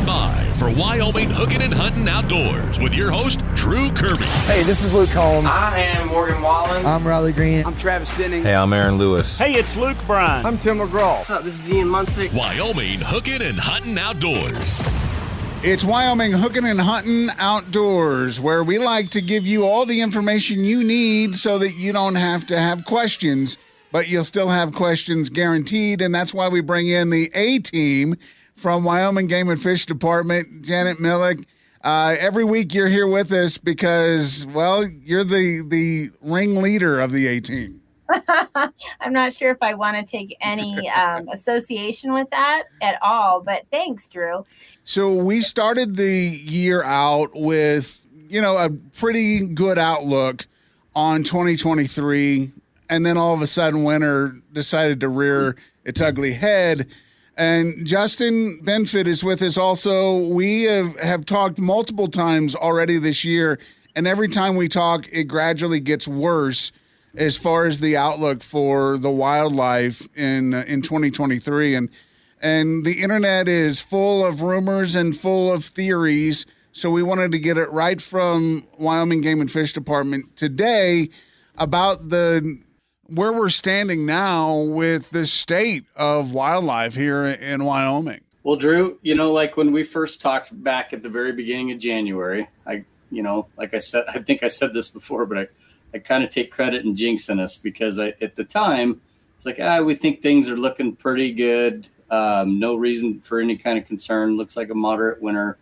by for Wyoming Hookin Huntin Outdoors with your host, Drew Kirby. Hey, this is Luke Holmes. I am Morgan Wallen. I'm Riley Green. I'm Travis Denning. Hey, I'm Aaron Lewis. Hey, it's Luke Bryan. I'm Tim McGraw. What's up? This is Ian Munsick. Wyoming Hookin Huntin Outdoors. It's Wyoming Hookin Huntin Outdoors, where we like to give you all the information you need so that you don't have to have questions, but you'll still have questions guaranteed, and that's why we bring in the A-team from Wyoming Game and Fish Department, Janet Millick. Every week you're here with us because, well, you're the ringleader of the A-team. I'm not sure if I want to take any association with that at all, but thanks, Drew. So we started the year out with, a pretty good outlook on 2023, and then all of a sudden winter decided to rear its ugly head. And Justin Benfit is with us also. We have talked multiple times already this year, and every time we talk, it gradually gets worse as far as the outlook for the wildlife in 2023. And the internet is full of rumors and full of theories, so we wanted to get it right from Wyoming Game and Fish Department today about where we're standing now with the state of wildlife here in Wyoming. Well, Drew, like when we first talked back at the very beginning of January, like I said, I think I said this before, but I kind of take credit in jinxing us because at the time, it's like, we think things are looking pretty good. No reason for any kind of concern. Looks like a moderate winter,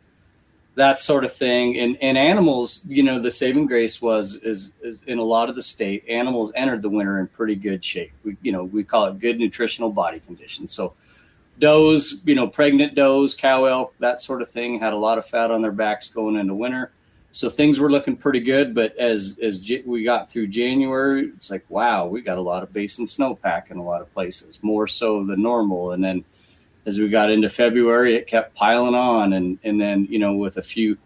that sort of thing. And animals, the saving grace is in a lot of the state, animals entered the winter in pretty good shape. We call it good nutritional body conditions. So does, pregnant does, cow elk, that sort of thing had a lot of fat on their backs going into winter. So things were looking pretty good. But as we got through January, it's like, wow, we got a lot of basin snowpack in a lot of places, more so than normal. And then as we got into February, it kept piling on. And then, with a few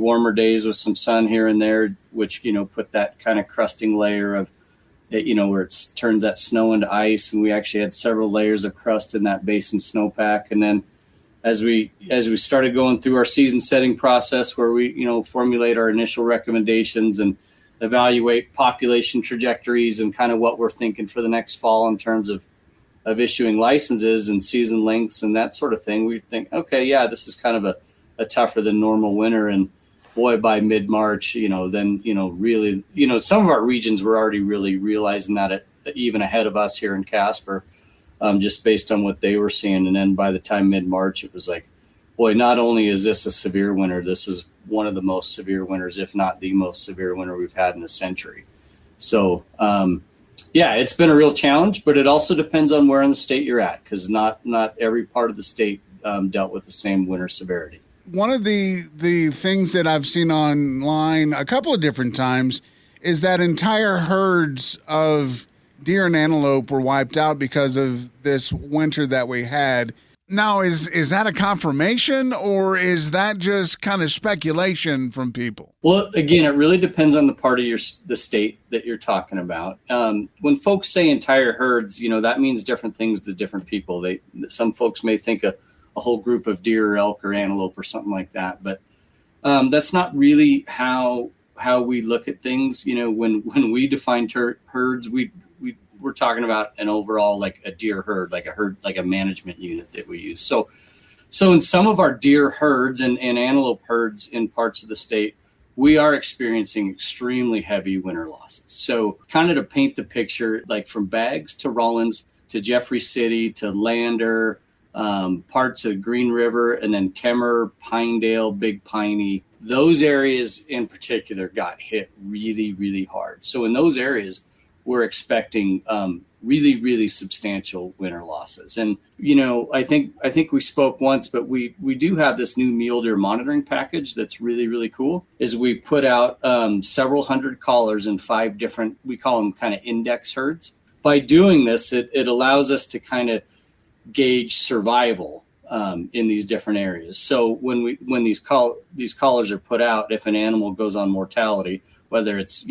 warmer days with some sun here and there, which, put that kind of crusting layer of, where it turns that snow into ice. And we actually had several layers of crust in that basin snowpack. And then as we started going through our season setting process where we, formulate our initial recommendations and evaluate population trajectories and kind of what we're thinking for the next fall in terms of issuing licenses and season lengths and that sort of thing, we think, okay, yeah, this is kind of a tougher than normal winter. And boy, by mid-March, then, really, some of our regions were already really realizing that even ahead of us here in Casper, just based on what they were seeing. And then by the time mid-March, it was like, boy, not only is this a severe winter, this is one of the most severe winters, if not the most severe winter we've had in a century. So, yeah, it's been a real challenge, but it also depends on where in the state you're at, because not every part of the state dealt with the same winter severity. One of the things that I've seen online a couple of different times is that entire herds of deer and antelope were wiped out because of this winter that we had. Now, is that a confirmation, or is that just kind of speculation from people? Well, again, it really depends on the part of the state that you're talking about. When folks say entire herds, that means different things to different people. Some folks may think a whole group of deer or elk or antelope or something like that, but that's not really how we look at things. When we define herds, we're talking about an overall, like a deer herd, like a management unit that we use. So in some of our deer herds and antelope herds in parts of the state, we are experiencing extremely heavy winter losses. So kind of to paint the picture, like from Baggs to Rollins to Jeffrey City to Lander, parts of Green River, and then Kemmer, Pinedale, Big Piney, those areas in particular got hit really, really hard. So in those areas, we're expecting really, really substantial winter losses. And, I think we spoke once, but we do have this new mule deer monitoring package that's really, really cool, is we put out several hundred collars in 5 different, we call them kind of index herds. By doing this, it allows us to kind of gauge survival in these different areas. So when these collars are put out, if an animal goes on mortality, whether it's,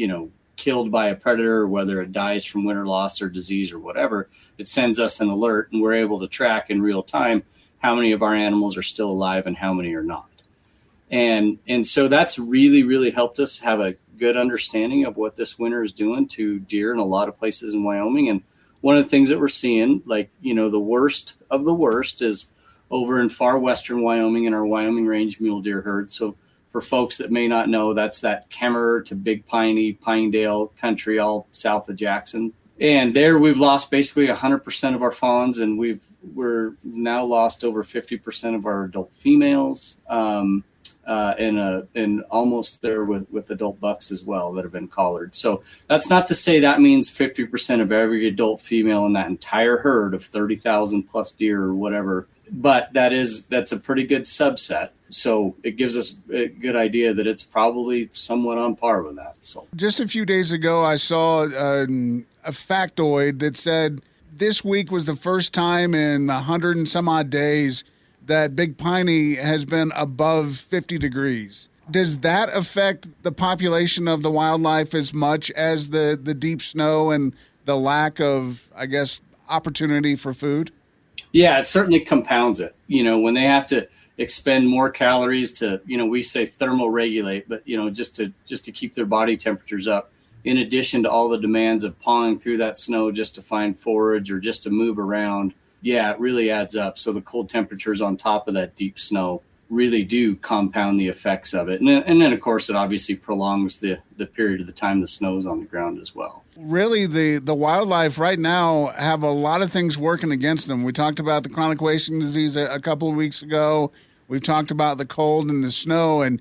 killed by a predator, whether it dies from winter loss or disease or whatever, it sends us an alert, and we're able to track in real time how many of our animals are still alive and how many are not. And so that's really, really helped us have a good understanding of what this winter is doing to deer in a lot of places in Wyoming. And one of the things that we're seeing, like, the worst of the worst is over in far western Wyoming in our Wyoming range mule deer herd. So for folks that may not know, that's that Kemmerer to Big Piney, Pinedale country, all south of Jackson. And there we've lost basically 100% of our fawns, and we're now lost over 50% of our adult females, and almost there with adult bucks as well that have been collared. So that's not to say that means 50% of every adult female in that entire herd of 30,000 plus deer or whatever, but that's a pretty good subset. So it gives us a good idea that it's probably somewhat on par with that. So just a few days ago, I saw a factoid that said this week was the first time in 100 and some odd days that Big Piney has been above 50 degrees. Does that affect the population of the wildlife as much as the deep snow and the lack of, I guess, opportunity for food? Yeah, it certainly compounds it. When they have to expend more calories to, we say thermoregulate, but, just to keep their body temperatures up, in addition to all the demands of pawing through that snow just to find forage or just to move around. Yeah, it really adds up. So the cold temperatures on top of that deep snow really do compound the effects of it. And then, of course, it obviously prolongs the period of the time the snow is on the ground as well. Really, the wildlife right now have a lot of things working against them. We talked about the chronic wasting disease a couple of weeks ago. We've talked about the cold and the snow, and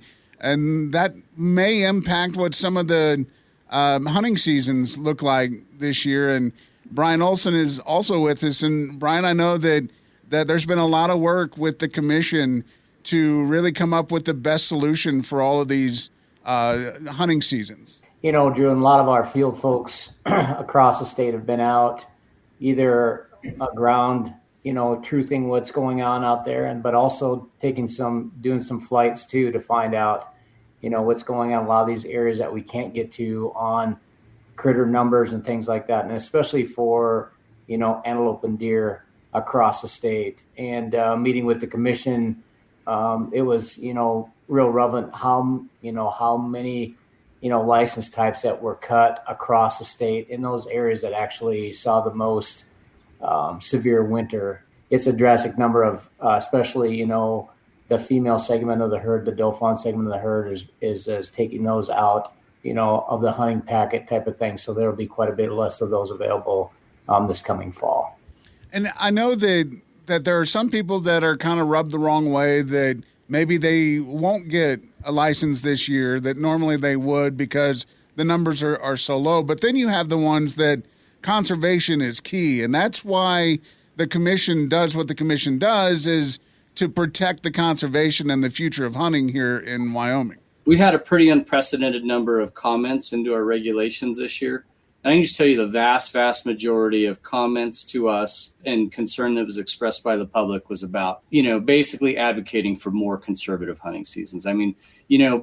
that may impact what some of the hunting seasons look like this year. And Brian Olson is also with us. And Brian, I know that there's been a lot of work with the commission to really come up with the best solution for all of these hunting seasons. Drew, and a lot of our field folks across the state have been out either ground, truthing what's going on out there, but also doing some flights too to find out, what's going on in a lot of these areas that we can't get to on critter numbers and things like that. And especially for, antelope and deer across the state. And meeting with the commission, it was, real relevant how many, license types that were cut across the state in those areas that actually saw the most severe winter. It's a drastic number of, especially, the female segment of the herd, the doe fawn segment of the herd is taking those out, of the hunting packet type of thing. So there will be quite a bit less of those available this coming fall. And I know that there are some people that are kind of rubbed the wrong way, that maybe they won't get a license this year that normally they would because the numbers are so low. But then you have the ones that conservation is key. And that's why the commission does what the commission does, is to protect the conservation and the future of hunting here in Wyoming. We had a pretty unprecedented number of comments into our regulations this year. And I can just tell you the vast, vast majority of comments to us and concern that was expressed by the public was about, basically advocating for more conservative hunting seasons. I mean,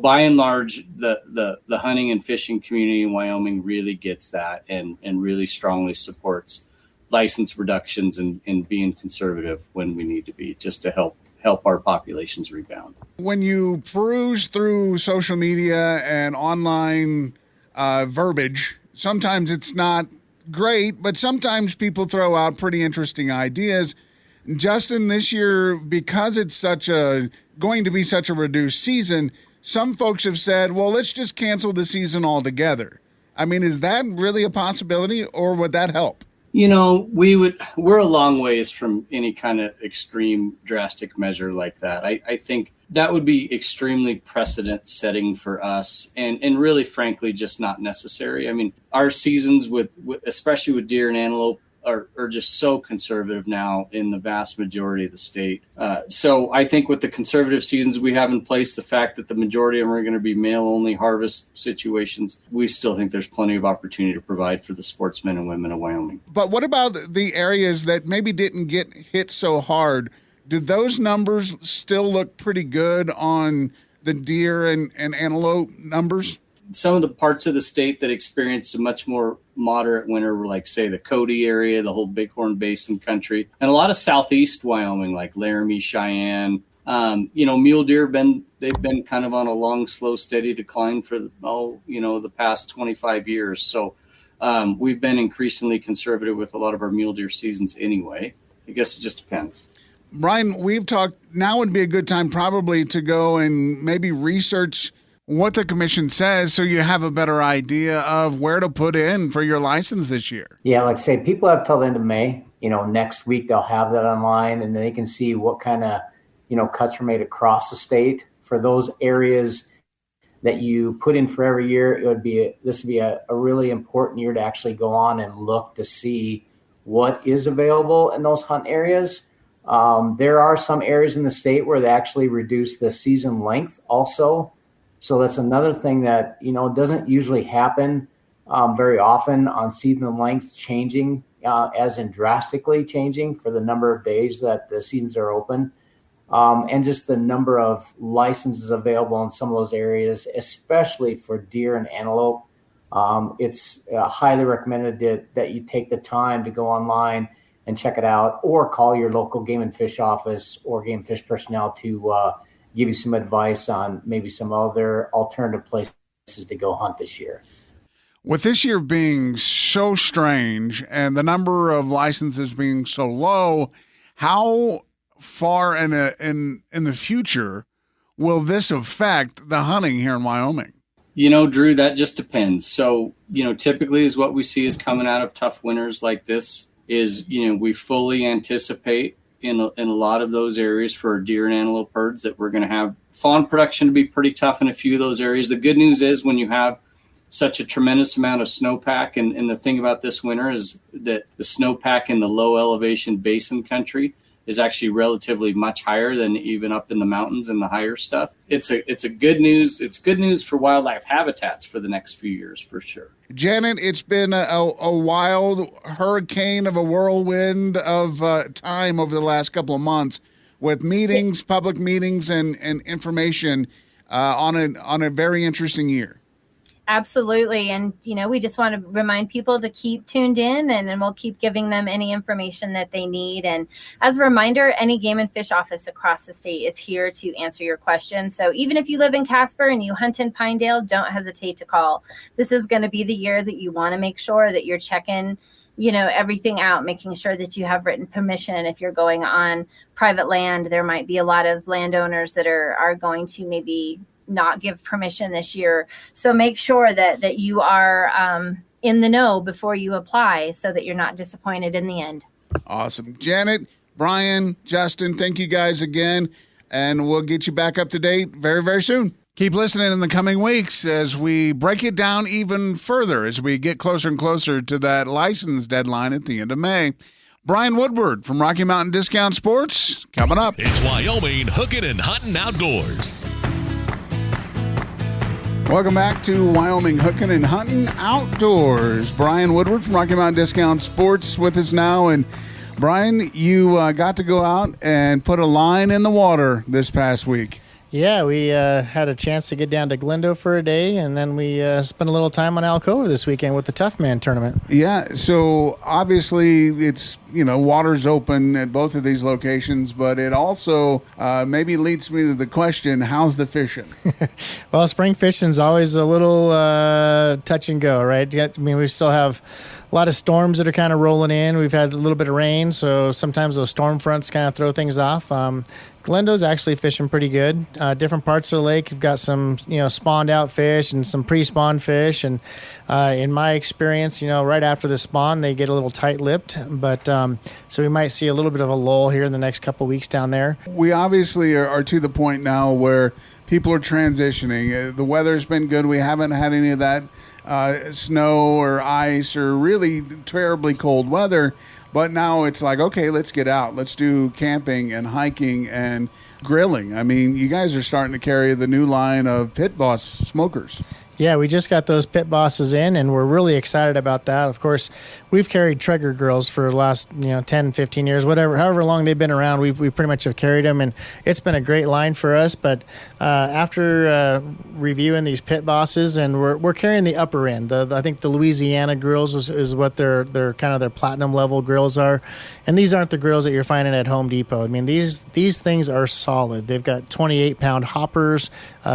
by and large, the hunting and fishing community in Wyoming really gets that and really strongly supports license reductions and being conservative when we need to be, just to help our populations rebound. When you peruse through social media and online verbiage, sometimes it's not great, but sometimes people throw out pretty interesting ideas. Justin, this year, because it's going to be such a reduced season, some folks have said, well, let's just cancel the season altogether. I mean, is that really a possibility, or would that help? We're a long ways from any kind of extreme drastic measure like that. I think that would be extremely precedent setting for us and really, frankly, just not necessary. I mean, our seasons with especially with deer and antelope are just so conservative now in the vast majority of the state. So I think with the conservative seasons we have in place, the fact that the majority of them are going to be male-only harvest situations, we still think there's plenty of opportunity to provide for the sportsmen and women of Wyoming. But what about the areas that maybe didn't get hit so hard? Do those numbers still look pretty good on the deer and antelope numbers? some of the parts of the state that experienced a much more moderate winter were like, say, the Cody area, the whole Bighorn Basin country, and a lot of southeast Wyoming, like Laramie, Cheyenne. Mule deer they've been kind of on a long, slow, steady decline for the past 25 years. So we've been increasingly conservative with a lot of our mule deer seasons anyway. I guess it just depends. Brian, we've talked, now would be a good time probably to go and maybe research what the commission says so you have a better idea of where to put in for your license this year. Yeah, like I say, people have till the end of May. Next week they'll have that online, and then they can see what kind of, cuts were made across the state for those areas that you put in for every year. This would be a really important year to actually go on and look to see what is available in those hunt areas. There are some areas in the state where they actually reduce the season length also. So that's another thing that, doesn't usually happen very often on season length changing, as in drastically changing for the number of days that the seasons are open. And just the number of licenses available in some of those areas, especially for deer and antelope. It's highly recommended that you take the time to go online and check it out, or call your local game and fish office or game and fish personnel to give you some advice on maybe some other alternative places to go hunt this year. With this year being so strange and the number of licenses being so low, how far in the future will this affect the hunting here in Wyoming? Drew, that just depends. So, typically is what we see is coming out of tough winters like this is, we fully anticipate in a lot of those areas for deer and antelope herds that we're going to have fawn production to be pretty tough in a few of those areas. The good news is when you have such a tremendous amount of snowpack, and the thing about this winter is that the snowpack in the low elevation basin country is actually relatively much higher than even up in the mountains and the higher stuff. It's a good news. It's good news for wildlife habitats for the next few years, for sure. Janet, it's been a wild hurricane of a whirlwind of time over the last couple of months with meetings, public meetings, and information on a very interesting year. Absolutely. And, we just want to remind people to keep tuned in, and then we'll keep giving them any information that they need. And as a reminder, any game and fish office across the state is here to answer your questions. So even if you live in Casper and you hunt in Pinedale, don't hesitate to call. This is going to be the year that you want to make sure that you're checking, everything out, making sure that you have written permission. If you're going on private land, there might be a lot of landowners that are going to maybe not give permission this year. So make sure that you are in the know before you apply so that you're not disappointed in the end. Awesome. Janet, Brian, Justin, thank you guys again. And we'll get you back up to date very, very soon. Keep listening in the coming weeks as we break it down even further as we get closer and closer to that license deadline at the end of May. Brian Woodward from Rocky Mountain Discount Sports coming up. It's Wyoming Hookin and Huntin Outdoors. Welcome back to Wyoming Hookin and Huntin Outdoors. Brian Woodward from Rocky Mountain Discount Sports with us now. And Brian, you got to go out and put a line in the water this past week. Yeah, we had a chance to get down to Glendo for a day, and then we spent a little time on Alcova this weekend with the Tough Man tournament. Yeah, so obviously it's, water's open at both of these locations, but it also maybe leads me to the question, how's the fishing? Well, spring fishing's always a little touch and go, right? I mean, we still have a lot of storms that are kind of rolling in. We've had a little bit of rain, so sometimes those storm fronts kind of throw things off. Glendo's actually fishing pretty good. Different parts of the lake, you've got some, spawned out fish and some pre-spawned fish. And in my experience, right after the spawn, they get a little tight-lipped. But so we might see a little bit of a lull here in the next couple of weeks down there. We obviously are to the point now where people are transitioning. The weather's been good. We haven't had any of that snow or ice or really terribly cold weather. But now it's like, okay, let's get out. Let's do camping and hiking and grilling. I mean, you guys are starting to carry the new line of Pit Boss smokers. Yeah, we just got those pit bosses in, and we're really excited about that. Of course, we've carried Traeger grills for the last 10, 15 years, however long they've been around. We pretty much have carried them, and it's been a great line for us. But after reviewing these pit bosses, and we're carrying the upper end. I think the Louisiana grills is what their kind of their platinum level grills are, and these aren't the grills that you're finding at Home Depot. I mean, these things are solid. They've got 28-pound hoppers,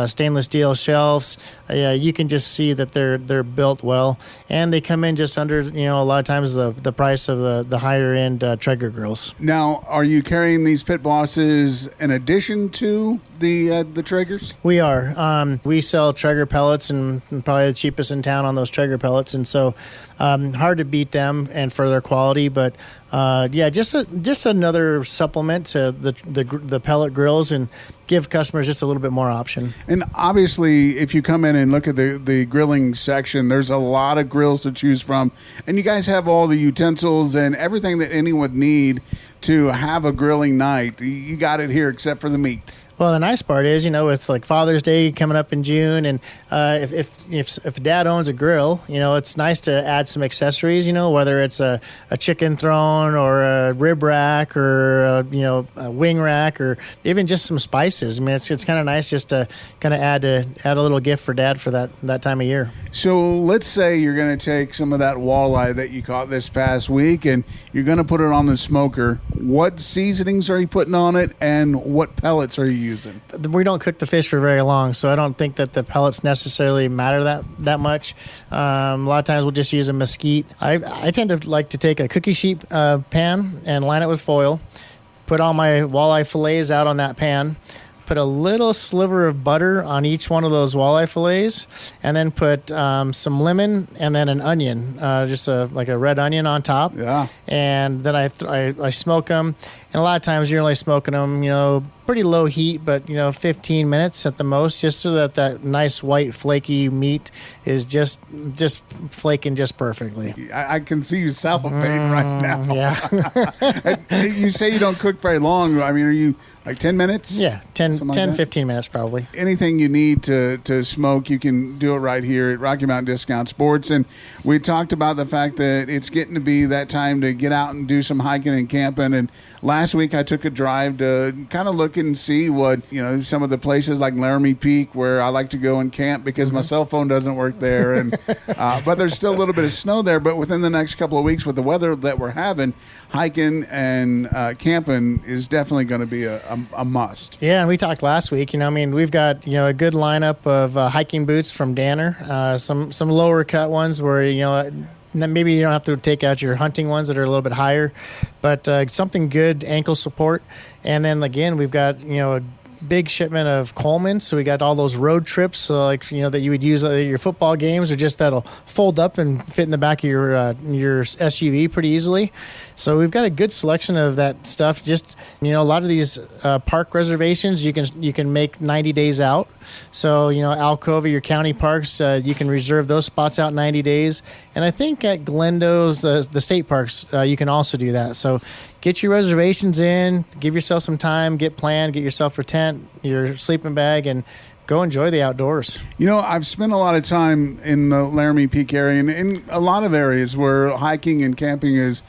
stainless steel shelves. You can just see that they're built well, and they come in just under a lot of times the price of the higher end Traeger grills. Now, are you carrying these pit bosses in addition to the Traegers? We are. We sell Traeger pellets, and probably the cheapest in town on those Traeger pellets, and so hard to beat them and for their quality. But just another supplement to the pellet grills, and give customers just a little bit more option. And obviously, if you come in and look at the grilling section, there's a lot of grills to choose from, and you guys have all the utensils and everything that anyone would need to have a grilling night. You got it here, except for the meat. Well, the nice part is, with like Father's Day coming up in June, and if Dad owns a grill, it's nice to add some accessories. Whether it's a chicken throne or a rib rack or a wing rack or even just some spices. I mean, it's kind of nice just to kind of add a little gift for Dad for that time of year. So let's say you're going to take some of that walleye that you caught this past week, and you're going to put it on the smoker. What seasonings are you putting on it, and what pellets are you using? We don't cook the fish for very long, so I don't think that the pellets necessarily matter that much. A lot of times we'll just use a mesquite. I tend to like to take a cookie sheet pan and line it with foil, put all my walleye fillets out on that pan, put a little sliver of butter on each one of those walleye fillets, and then put some lemon and then an onion, just like a red onion on top. Yeah. And then I smoke them. And a lot of times you're only smoking them, pretty low heat, but 15 minutes at the most, just so that nice white flaky meat is just flaking just perfectly. I can see you salivating right now. Yeah. You say you don't cook very long. I mean, are you like 10 minutes? Yeah, 10, 15 minutes probably. Anything you need to smoke, you can do it right here at Rocky Mountain Discount Sports. And we talked about the fact that it's getting to be that time to get out and do some hiking and camping. And last week I took a drive to kind of look and see what, some of the places like Laramie Peak where I like to go and camp because my cell phone doesn't work there. And but there's still a little bit of snow there. But within the next couple of weeks with the weather that we're having, hiking and camping is definitely going to be a must. Yeah, and we talked last week, we've got, a good lineup of hiking boots from Danner, some lower cut ones where, then maybe you don't have to take out your hunting ones that are a little bit higher, but something good ankle support. And then again, we've got, a big shipment of Coleman. So we got all those road trips, that you would use at your football games, or just that'll fold up and fit in the back of your SUV pretty easily. So we've got a good selection of that stuff. Just, a lot of these park reservations, you can make 90 days out. So, Alcova, your county parks, you can reserve those spots out 90 days. And I think at Glendo's, the state parks, you can also do that. So get your reservations in, give yourself some time, get planned, get yourself your tent, your sleeping bag, and go enjoy the outdoors. I've spent a lot of time in the Laramie Peak area and in a lot of areas where hiking and camping is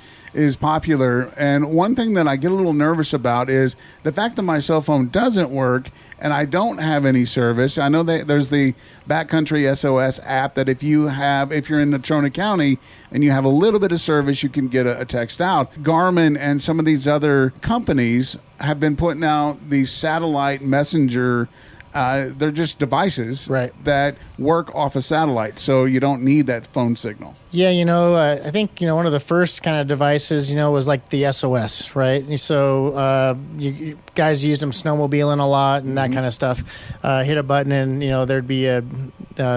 popular. And one thing that I get a little nervous about is the fact that my cell phone doesn't work and I don't have any service. I know that there's the Backcountry SOS app that if you're in Natrona County and you have a little bit of service, you can get a text out. Garmin and some of these other companies have been putting out these satellite messenger. They're just devices that work off a satellite, so you don't need that phone signal. Yeah, I think, one of the first kind of devices, was like the SOS, right? So you guys used them snowmobiling a lot and that kind of stuff. Hit a button and, there'd be a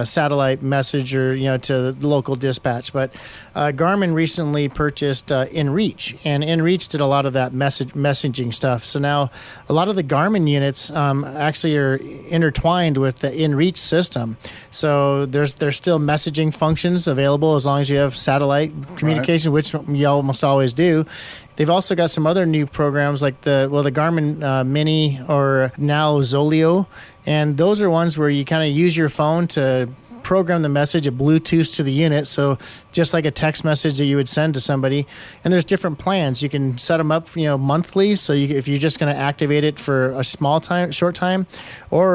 satellite message or, to the local dispatch. But Garmin recently purchased InReach, and InReach did a lot of that messaging stuff. So now a lot of the Garmin units actually are intertwined with the InReach system. So there's still messaging functions available as long as you have satellite communication, which you almost always do. They've also got some other new programs like the Garmin Mini or now Zoleo, and those are ones where you kind of use your phone to program the message, it Bluetooths to the unit. So just like a text message that you would send to somebody. And there's different plans. You can set them up, monthly. So if you're just going to activate it for a short time, or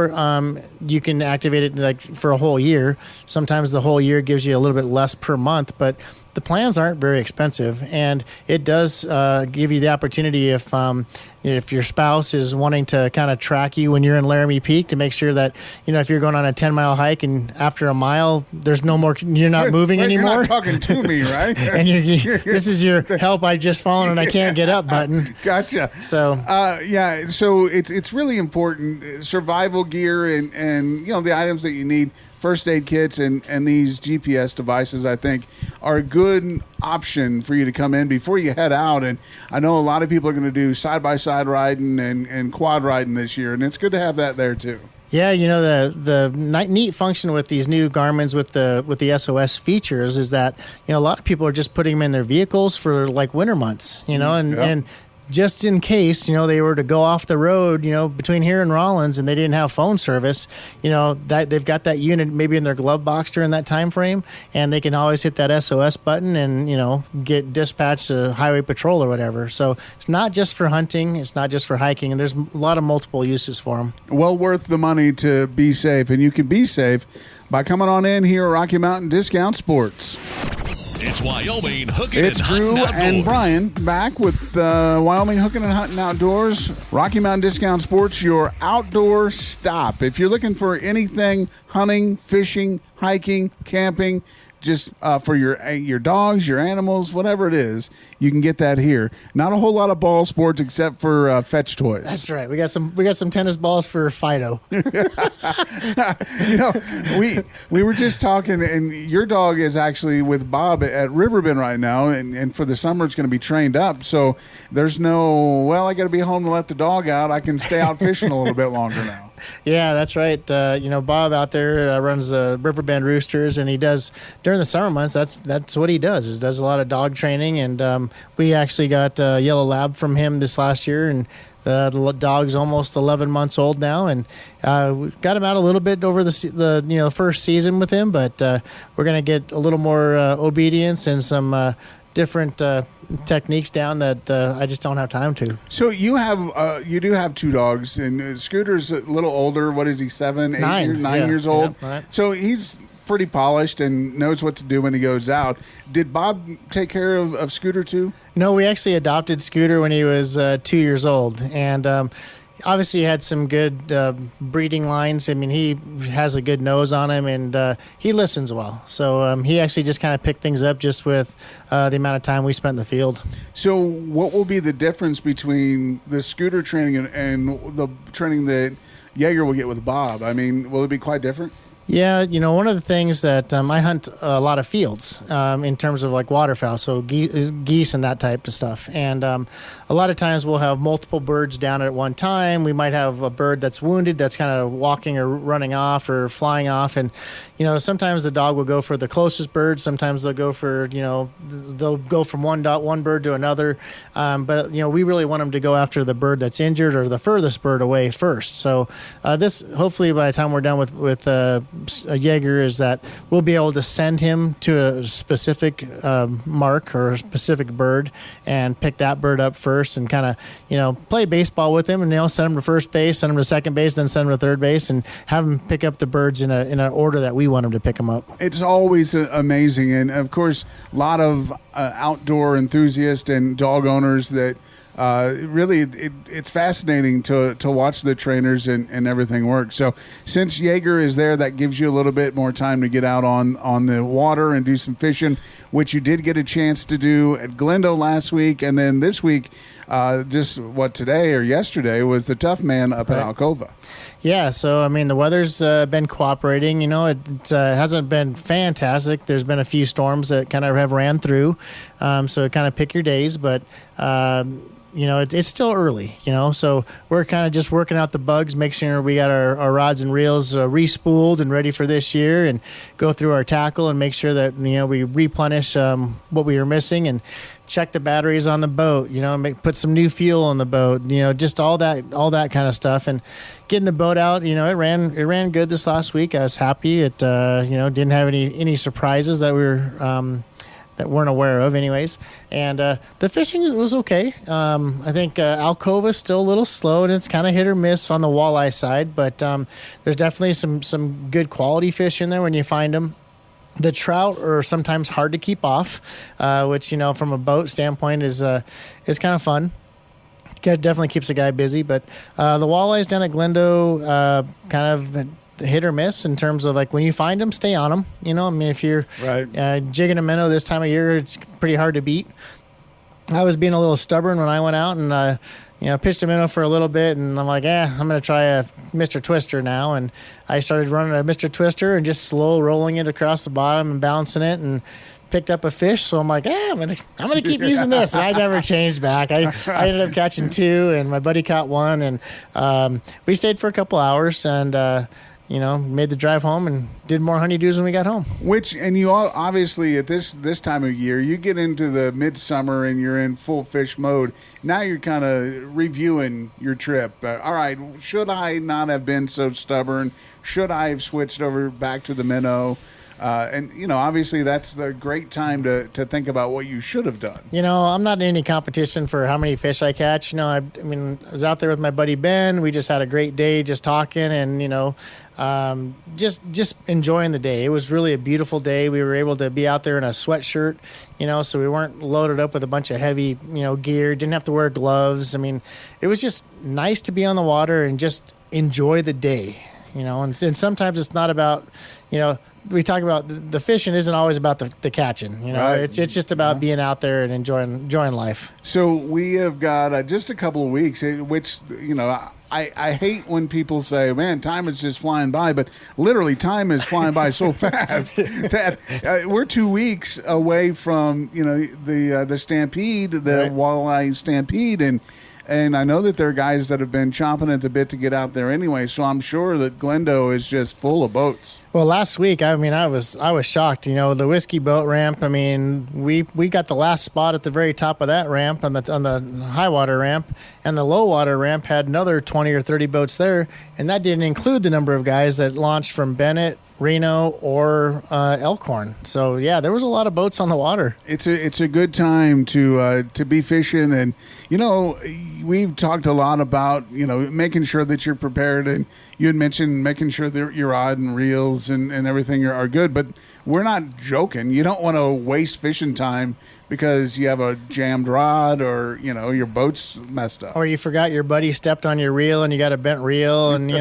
you can activate it like for a whole year. Sometimes the whole year gives you a little bit less per month, but the plans aren't very expensive, and it does give you the opportunity if your spouse is wanting to kind of track you when you're in Laramie Peak to make sure that, if you're going on a 10-mile hike and after a mile, there's no more, you're not moving anymore. You're not talking to me, right? And this is your help, I just fallen and I can't get up button. Gotcha. So, so it's really important. Survival gear and the items that you need, first aid kits and these GPS devices, I think, are a good option for you to come in before you head out. And I know a lot of people are going to do side-by-side riding and quad riding this year, and it's good to have that there too. Yeah, the neat function with these new Garmin's with the SOS features is that, a lot of people are just putting them in their vehicles for like winter months, and just in case, they were to go off the road, between here and Rollins and they didn't have phone service, that they've got that unit maybe in their glove box during that time frame, and they can always hit that SOS button and, get dispatched to highway patrol or whatever. So it's not just for hunting, it's not just for hiking, and there's a lot of multiple uses for them. Well worth the money to be safe, and you can be safe by coming on in here at Rocky Mountain Discount Sports. It's Wyoming Hookin It's Huntin Drew Outdoors. and Brian back with Wyoming Hookin Huntin Outdoors, Rocky Mountain Discount Sports, your outdoor stop. If you're looking for anything hunting, fishing, hiking, camping, just for your dogs, your animals, whatever it is, you can get that here. Not a whole lot of ball sports except for fetch toys. That's right. We got some tennis balls for Fido. We were just talking, and your dog is actually with Bob at Riverbend right now, and for the summer it's going to be trained up. So there's I got to be home to let the dog out. I can stay out fishing a little bit longer now. Yeah, that's right. Bob out there runs Riverbend Roosters, and he does during the summer months. That's what he does. Is does a lot of dog training, and we actually got a yellow lab from him this last year, and the dog's almost 11 months old now, and we got him out a little bit over the first season with him, but we're gonna get a little more obedience and some different techniques down that I just don't have time to. So you do have two dogs, and Scooter's a little older. What is he, 7, 8 9 years old? Yeah, right. So he's pretty polished and knows what to do when he goes out. Did Bob take care of Scooter too? No, we actually adopted Scooter when he was 2 years old, and obviously he had some good breeding lines. I mean, he has a good nose on him, and he listens well. So he actually just kind of picked things up just with the amount of time we spent in the field. So what will be the difference between the Scooter training and the training that Jaeger will get with Bob? I mean, will it be quite different? Yeah, one of the things that I hunt a lot of fields in terms of like waterfowl, so geese and that type of stuff. And a lot of times we'll have multiple birds down at one time. We might have a bird that's wounded that's kind of walking or running off or flying off. And, sometimes the dog will go for the closest bird. Sometimes they'll go for, they'll go from one bird to another. But, we really want them to go after the bird that's injured or the furthest bird away first. So this, hopefully by the time we're done with Jaeger, is that we'll be able to send him to a specific mark or a specific bird and pick that bird up first and kind of, play baseball with him, and send him to first base, send him to second base, then send him to third base, and have him pick up the birds in an order that we want him to pick them up. It's always amazing. And of course, a lot of outdoor enthusiasts and dog owners that really, it's fascinating to watch the trainers and everything work. So since Jaeger is there, that gives you a little bit more time to get out on the water and do some fishing, which you did get a chance to do at Glendo last week. And then this week, today or yesterday was the Tough Man up at Alcova. Yeah, so, I mean, the weather's been cooperating. It hasn't been fantastic. There's been a few storms that kind of have ran through, so kind of pick your days. But, it's still early, so we're kind of just working out the bugs, make sure we got our rods and reels re-spooled and ready for this year, and go through our tackle and make sure that, we replenish what we were missing. And check the batteries on the boat, put some new fuel on the boat, just all that kind of stuff. And getting the boat out, it ran good this last week. I was happy. It, didn't have any surprises that that weren't aware of anyways. And the fishing was okay. I think Alcova's still a little slow, and it's kind of hit or miss on the walleye side, but there's definitely some good quality fish in there when you find them. The trout are sometimes hard to keep off, which, from a boat standpoint is kind of fun. Definitely keeps a guy busy, but the walleyes down at Glendo kind of hit or miss in terms of like when you find them, stay on them. If you're jigging a minnow this time of year, it's pretty hard to beat. I was being a little stubborn when I went out and pitched a minnow for a little bit, and I'm like, I'm going to try a Mr. Twister now. And I started running a Mr. Twister and just slow rolling it across the bottom and bouncing it, and picked up a fish. So I'm like, I'm gonna keep using this. And I never changed back. I ended up catching 2, and my buddy caught 1, and we stayed for a couple hours and made the drive home and did more honeydews when we got home. And you all obviously at this time of year, you get into the midsummer and you're in full fish mode. Now you're kind of reviewing your trip. All right, should I not have been so stubborn? Should I have switched over back to the minnow? And obviously that's the great time to think about what you should have done. I'm not in any competition for how many fish I catch. I was out there with my buddy Ben. We just had a great day just talking and, just enjoying the day. It was really a beautiful day. We were able to be out there in a sweatshirt, so we weren't loaded up with a bunch of heavy, gear. Didn't have to wear gloves. It was just nice to be on the water and just enjoy the day, and sometimes it's not about, we talk about the fishing isn't always about the catching. Right. It's just about being out there and enjoying life. So we have got just a couple of weeks, which I hate when people say, "Man, time is just flying by," but literally, time is flying by so fast that we're 2 weeks away from the stampede, the walleye stampede, and I know that there are guys that have been chomping at the bit to get out there anyway. So I'm sure that Glendo is just full of boats. Well, last week, I was shocked. The whiskey boat ramp. We got the last spot at the very top of that ramp on the high water ramp, and the low water ramp had another 20 or 30 boats there, and that didn't include the number of guys that launched from Bennett, Reno, or Elkhorn. So yeah, there was a lot of boats on the water. It's a good time to be fishing, and we've talked a lot about making sure that you're prepared, and you had mentioned making sure that your rod and reels and everything are good, but we're not joking. You don't want to waste fishing time because you have a jammed rod or your boat's messed up, or you forgot your buddy stepped on your reel and you got a bent reel, and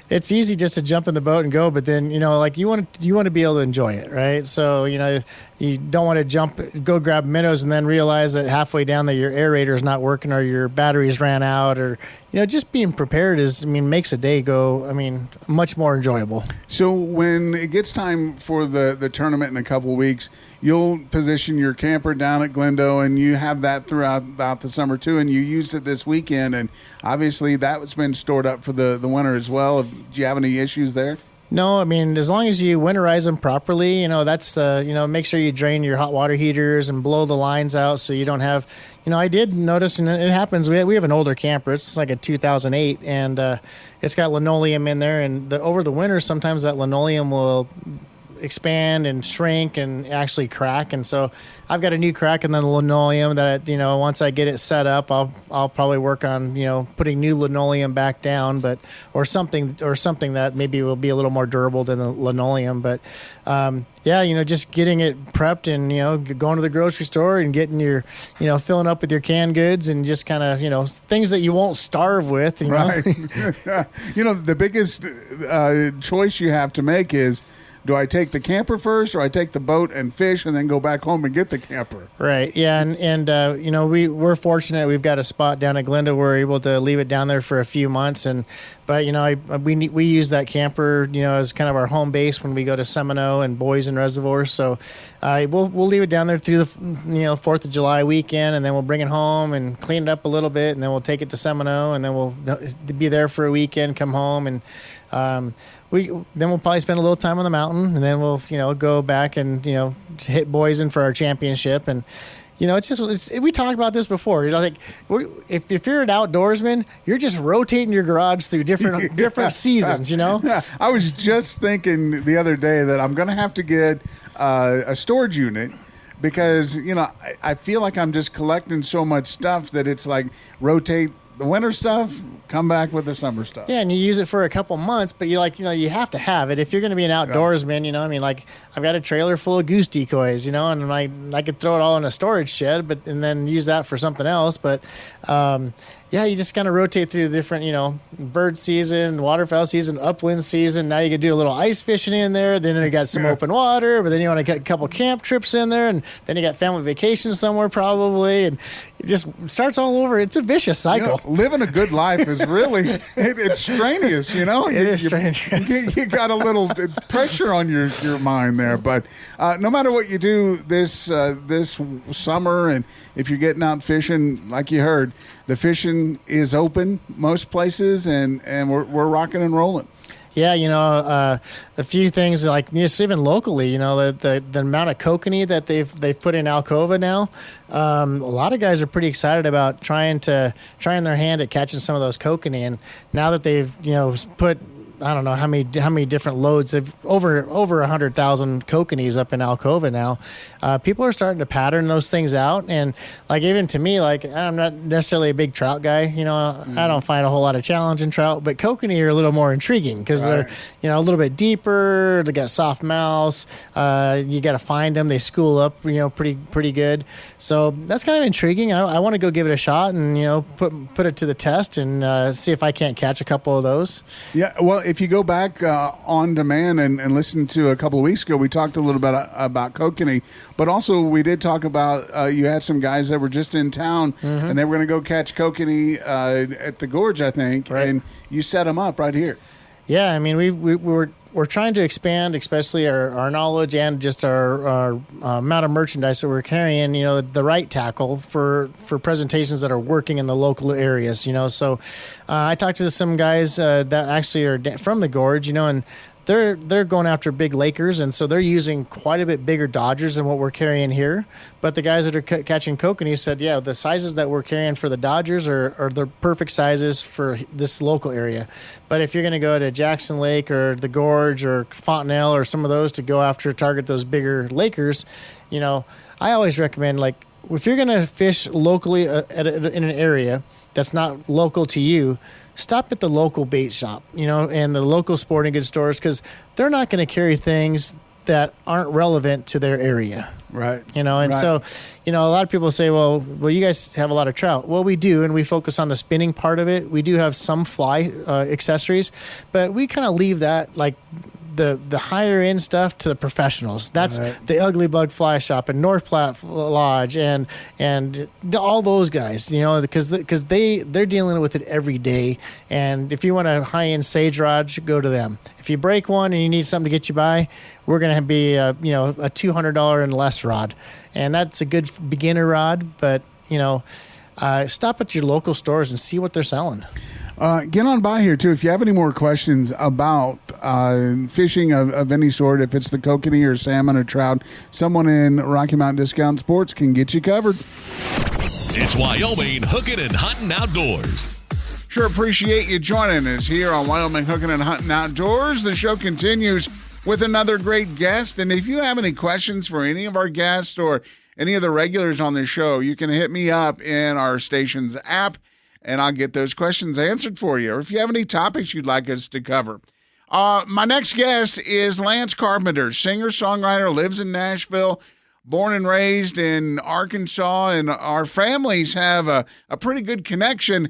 it's easy just to jump in the boat and go, but then you want to be able to enjoy it, right? So you don't want to go grab minnows and then realize that halfway down that your aerator is not working or your batteries ran out, or just being prepared makes a day go much more enjoyable. So when it gets time for the tournament in a couple of weeks, you'll position your camper down at Glendo, and you have that throughout the summer too, and you used it this weekend, and obviously that's been stored up for the winter as well. Do you have any issues there? No, as long as you winterize them properly, that's, make sure you drain your hot water heaters and blow the lines out so you don't have, I did notice, and it happens, we have an older camper. It's like a 2008, and it's got linoleum in there, and over the winter, sometimes that linoleum will expand and shrink and actually crack, and so I've got a new crack in the linoleum that once I get it set up, I'll probably work on putting new linoleum back down, or something that maybe will be a little more durable than the linoleum. But just getting it prepped and going to the grocery store and getting your filling up with your canned goods and just kind of things that you won't starve with. Right. The biggest choice you have to make is, do I take the camper first, or I take the boat and fish and then go back home and get the camper? Right. Yeah. And we're fortunate. We've got a spot down at Glenda. We're able to leave it down there for a few months. But we use that camper, as kind of our home base when we go to Seminole and Boise Reservoir. So we'll leave it down there through the 4th of July weekend, and then we'll bring it home and clean it up a little bit, and then we'll take it to Seminole, and then we'll be there for a weekend, come home, and we'll probably spend a little time on the mountain, and then we'll go back and hit Boise for our championship. And we talked about this before. Like if you're an outdoorsman, you're just rotating your garage through different seasons. Yeah, I was just thinking the other day that I'm going to have to get a storage unit, because I feel like I'm just collecting so much stuff that it's like rotate the winter stuff, come back with the summer stuff. Yeah, and you use it for a couple months, but you have to have it if you're going to be an outdoorsman. Like I've got a trailer full of goose decoys, and I could throw it all in a storage shed, and then use that for something else. But you just kind of rotate through different, bird season, waterfowl season, upland season. Now you can do a little ice fishing in there. Then you got some open water, but then you want to get a couple camp trips in there, and then you got family vacation somewhere probably, and it just starts all over. It's a vicious cycle. Living a good life is really it's strenuous. It is strenuous. You got a little pressure on your mind there, but no matter what you do this summer, and if you're getting out fishing, like you heard, the fishing is open most places, and we're rocking and rolling. Yeah, a few things like even locally, the amount of kokanee that they've put in Alcova now. A lot of guys are pretty excited about trying their hand at catching some of those kokanee, and now that they've put, I don't know how many different loads. They've over 100,000 kokanees up in Alcova now. People are starting to pattern those things out, and like even to me, like I'm not necessarily a big trout guy. I don't find a whole lot of challenge in trout, but kokanee are a little more intriguing because they're a little bit deeper. They got soft mouths. You got to find them. They school up pretty good. So that's kind of intriguing. I want to go give it a shot and put it to the test and see if I can't catch a couple of those. Yeah, well, if you go back on demand and listen to a couple of weeks ago, we talked a little bit about kokanee, but also we did talk about you had some guys that were just in town and they were going to go catch kokanee at the gorge, I think, and you set them up right here. Yeah, I mean we're trying to expand, especially our knowledge and just our amount of merchandise that we're carrying. The right tackle for presentations that are working in the local areas. So I talked to some guys that actually are from the gorge. And they're going after big Lakers, and so they're using quite a bit bigger Dodgers than what we're carrying here. But the guys that are catching kokanee said, yeah, the sizes that we're carrying for the Dodgers are the perfect sizes for this local area. But if you're going to go to Jackson Lake or the Gorge or Fontenelle or some of those to go after target those bigger Lakers, I always recommend, like, if you're going to fish locally in an area that's not local to you, stop at the local bait shop, and the local sporting goods stores, because they're not going to carry things that aren't relevant to their area. Right. So, a lot of people say, well, you guys have a lot of trout. Well, we do, and we focus on the spinning part of it. We do have some fly accessories, but we kind of leave that, like, the higher end stuff to the professionals. That's the Ugly Bug Fly Shop and North Platte Lodge and all those guys, because they're dealing with it every day. And if you want a high end sage rod, go to them. If you break one and you need something to get you by, we're going to be a $200 and less rod, and that's a good beginner rod. But stop at your local stores and see what they're selling. Get on by here, too, if you have any more questions about fishing of any sort, if it's the kokanee or salmon or trout, someone in Rocky Mountain Discount Sports can get you covered. It's Wyoming Hookin and Huntin Outdoors. Sure appreciate you joining us here on Wyoming Hookin and Huntin Outdoors. The show continues with another great guest, and if you have any questions for any of our guests or any of the regulars on the show, you can hit me up in our station's app, and I'll get those questions answered for you. Or if you have any topics you'd like us to cover. My next guest is Lance Carpenter, singer-songwriter, lives in Nashville, born and raised in Arkansas, and our families have a pretty good connection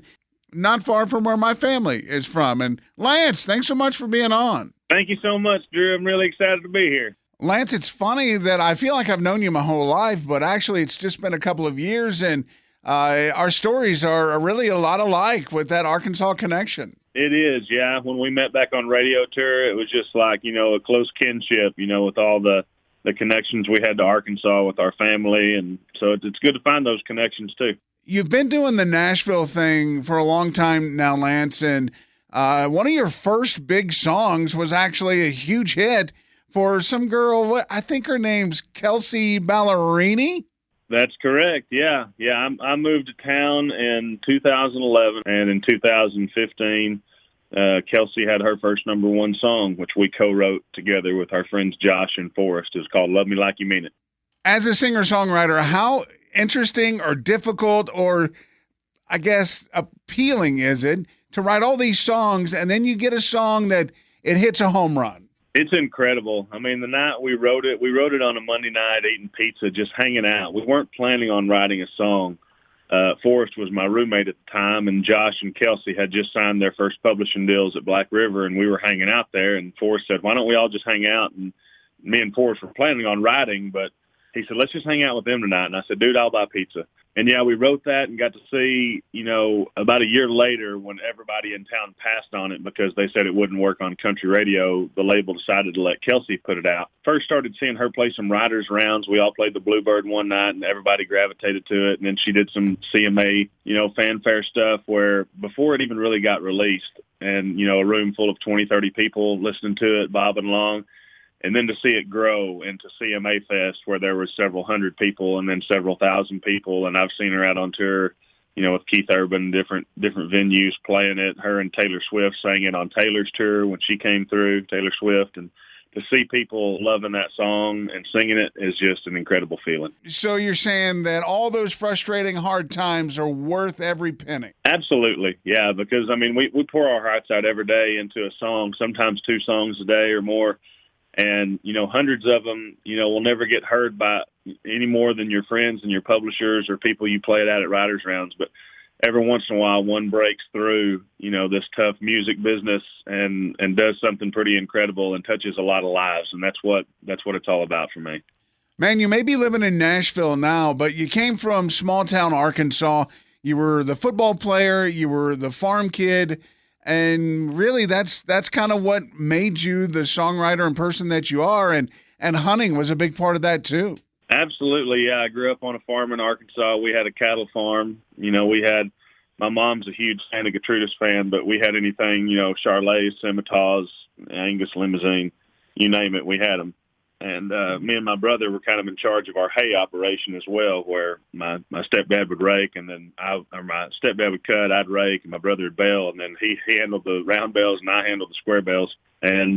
not far from where my family is from. And Lance, thanks so much for being on. Thank you so much, Drew. I'm really excited to be here. Lance, it's funny that I feel like I've known you my whole life, but actually it's just been a couple of years, and our stories are really a lot alike with that Arkansas connection. It is, yeah. When we met back on radio tour, it was just like, a close kinship, with all the connections we had to Arkansas with our family. And so it's good to find those connections, too. You've been doing the Nashville thing for a long time now, Lance, and One of your first big songs was actually a huge hit for some girl. I think her name's Kelsey Ballerini. That's correct. Yeah. I moved to town in 2011, and in 2015, Kelsey had her first number one song, which we co-wrote together with our friends Josh and Forrest. It was called Love Me Like You Mean It. As a singer-songwriter, how interesting or difficult or, I guess, appealing is it to write all these songs and then you get a song that it hits a home run? It's incredible. I mean, the night we wrote it on a Monday night eating pizza, just hanging out. We weren't planning on writing a song. Forrest was my roommate at the time, and Josh and Kelsey had just signed their first publishing deals at Black River, and we were hanging out there, and Forrest said, why don't we all just hang out? And me and Forrest were planning on writing, but he said, let's just hang out with them tonight. And I said, dude, I'll buy pizza. And yeah, we wrote that and got to see, about a year later when everybody in town passed on it because they said it wouldn't work on country radio, the label decided to let Kelsey put it out. First started seeing her play some writers rounds. We all played the Bluebird one night and everybody gravitated to it. And then she did some CMA, fanfare stuff where before it even really got released and, a room full of 20, 30 people listening to it, bobbing along. And then to see it grow into CMA Fest where there were several hundred people and then several thousand people. And I've seen her out on tour, with Keith Urban, different venues playing it. Her and Taylor Swift sang it on Taylor's tour when she came through, Taylor Swift. And to see people loving that song and singing it is just an incredible feeling. So you're saying that all those frustrating hard times are worth every penny? Absolutely. Yeah. Because we pour our hearts out every day into a song, sometimes 2 songs a day or more. And, hundreds of them, will never get heard by any more than your friends and your publishers or people you play it at writers rounds. But every once in a while, one breaks through, this tough music business and does something pretty incredible and touches a lot of lives. And that's what it's all about for me. Man, you may be living in Nashville now, but you came from small town Arkansas. You were the football player. You were the farm kid. And really, that's kind of what made you the songwriter and person that you are, and hunting was a big part of that too. Absolutely, yeah. I grew up on a farm in Arkansas. We had a cattle farm. My mom's a huge Santa Gertrudis fan, but we had anything, Charolais, Scimitars, Angus Limousine, you name it, we had them. And me and my brother were kind of in charge of our hay operation as well, where my stepdad would rake, and then my stepdad would cut, I'd rake, and my brother would bale, and then he handled the round bales, and I handled the square bales. And,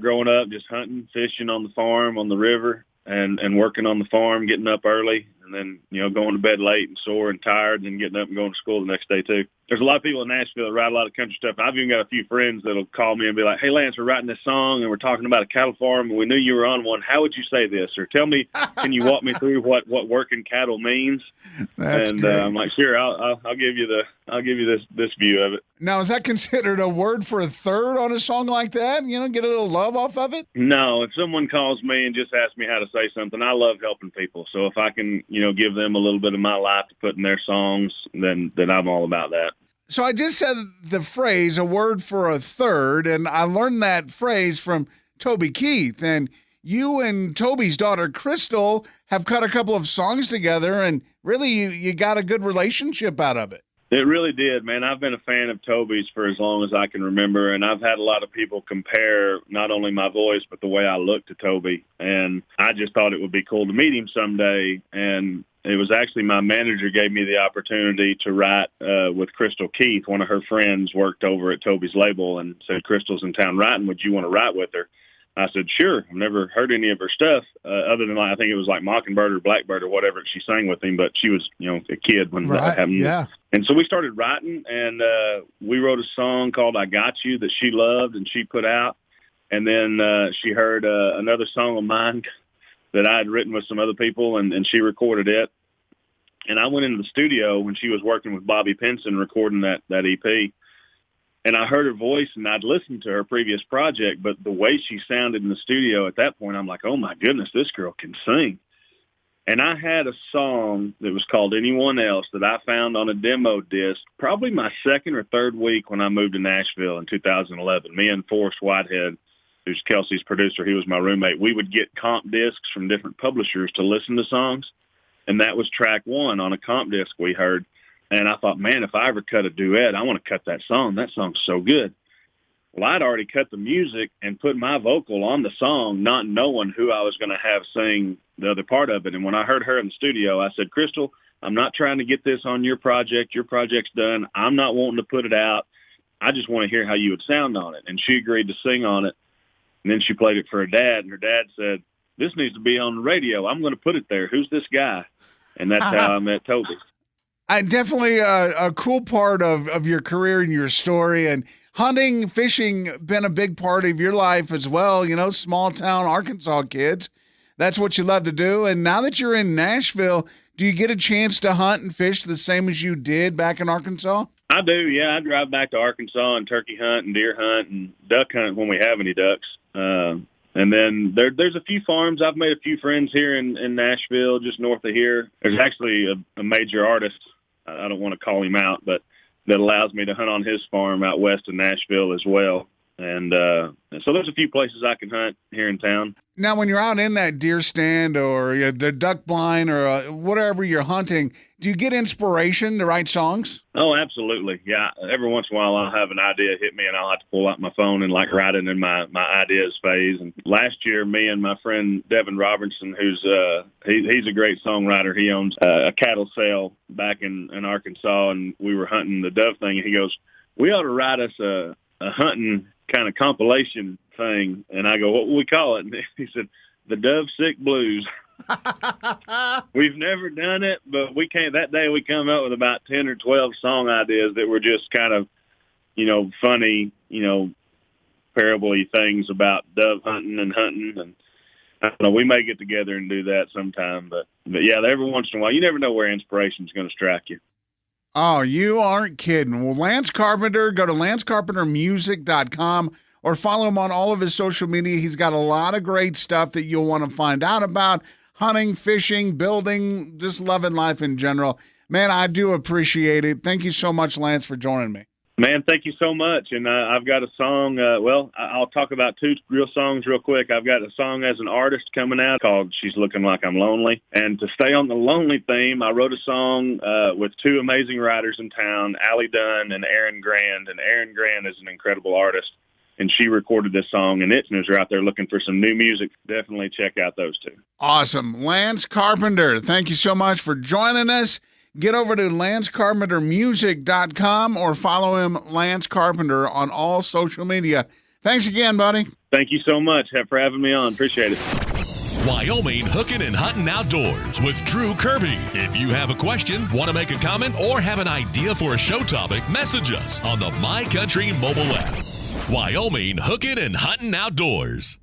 growing up, just hunting, fishing on the farm, on the river, and working on the farm, getting up early, and then, going to bed late and sore and tired, and then getting up and going to school the next day too. There's a lot of people in Nashville that write a lot of country stuff. I've even got a few friends that'll call me and be like, hey, Lance, we're writing this song and we're talking about a cattle farm and we knew you were on one. How would you say this? Or tell me, can you walk me through what working cattle means? That's and great. I'm like, sure, I'll give you this view of it. Now, is that considered a word for a third on a song like that? Get a little love off of it? No, if someone calls me and just asks me how to say something, I love helping people. So if I can, give them a little bit of my life to put in their songs, then I'm all about that. So I just said the phrase, a word for a third, and I learned that phrase from Toby Keith. And you and Toby's daughter, Crystal, have cut a couple of songs together, and really you got a good relationship out of it. It really did, man. I've been a fan of Toby's for as long as I can remember, and I've had a lot of people compare not only my voice but the way I look to Toby. And I just thought it would be cool to meet him someday, and it was actually my manager gave me the opportunity to write with Crystal Keith. One of her friends worked over at Toby's label and said, Crystal's in town writing. Would you want to write with her? I said, sure. I've never heard any of her stuff other than I think it was like Mockingbird or Blackbird or whatever she sang with him, but she was, a kid when that happened. Yeah. And so we started writing, and we wrote a song called I Got You that she loved and she put out. And then she heard another song of mine that I had written with some other people, and she recorded it. And I went into the studio when she was working with Bobby Pinson recording that EP. And I heard her voice, and I'd listened to her previous project, but the way she sounded in the studio at that point, I'm like, oh, my goodness, this girl can sing. And I had a song that was called Anyone Else that I found on a demo disc probably my second or third week when I moved to Nashville in 2011. Me and Forrest Whitehead, who's Kelsey's producer, he was my roommate, we would get comp discs from different publishers to listen to songs. And that was track one on a comp disc we heard. And I thought, man, if I ever cut a duet, I want to cut that song. That song's so good. Well, I'd already cut the music and put my vocal on the song, not knowing who I was going to have sing the other part of it. And when I heard her in the studio, I said, Crystal, I'm not trying to get this on your project. Your project's done. I'm not wanting to put it out. I just want to hear how you would sound on it. And she agreed to sing on it. And then she played it for her dad, and her dad said, this needs to be on the radio. I'm going to put it there. Who's this guy? And that's how I met Toby. Definitely a cool part of your career and your story. And hunting, fishing, been a big part of your life as well. You know, small town Arkansas kids. That's what you love to do. And now that you're in Nashville, do you get a chance to hunt and fish the same as you did back in Arkansas? I do, yeah. I drive back to Arkansas and turkey hunt and deer hunt and duck hunt when we have any ducks. And then there's a few farms. I've made a few friends here in Nashville, just north of here. There's actually a major artist, I don't want to call him out, but that allows me to hunt on his farm out west of Nashville as well. And so there's a few places I can hunt here in town. Now, when you're out in that deer stand or the duck blind or whatever you're hunting, do you get inspiration to write songs? Oh, absolutely. Yeah. Every once in a while I'll have an idea hit me and I'll have to pull out my phone and write it in my ideas phase. And last year, me and my friend Devin Robertson, who's he's a great songwriter. He owns a cattle sale back in Arkansas, and we were hunting the dove thing. And he goes, we ought to write us a hunting kind of compilation thing. And I go, what will we call it? And he said, the Dove Sick Blues. We've never done it, but we can't. That day we come up with about 10 or 12 song ideas that were just kind of, funny, parable-y things about dove hunting. And I don't know, we may get together and do that sometime, but yeah, every once in a while, you never know where inspiration's going to strike you. Oh, you aren't kidding. Well, Lance Carpenter, go to lancecarpentermusic.com or follow him on all of his social media. He's got a lot of great stuff that you'll want to find out about. Hunting, fishing, building, just loving life in general. Man, I do appreciate it. Thank you so much, Lance, for joining me. Man, thank you so much. And I've got a song, I'll talk about two real songs real quick. I've got a song as an artist coming out called She's Looking Like I'm Lonely. And to stay on the lonely theme, I wrote a song with two amazing writers in town, Allie Dunn and Erin Grand. And Erin Grand is an incredible artist. And she recorded this song, and listeners are out there looking for some new music. Definitely check out those two. Awesome. Lance Carpenter, thank you so much for joining us. Get over to lancecarpentermusic.com or follow him, Lance Carpenter, on all social media. Thanks again, buddy. Thank you so much for having me on. Appreciate it. Wyoming Hookin Huntin Outdoors with Drew Kirby. If you have a question, want to make a comment, or have an idea for a show topic, message us on the My Country mobile app. Wyoming Hookin Huntin Outdoors.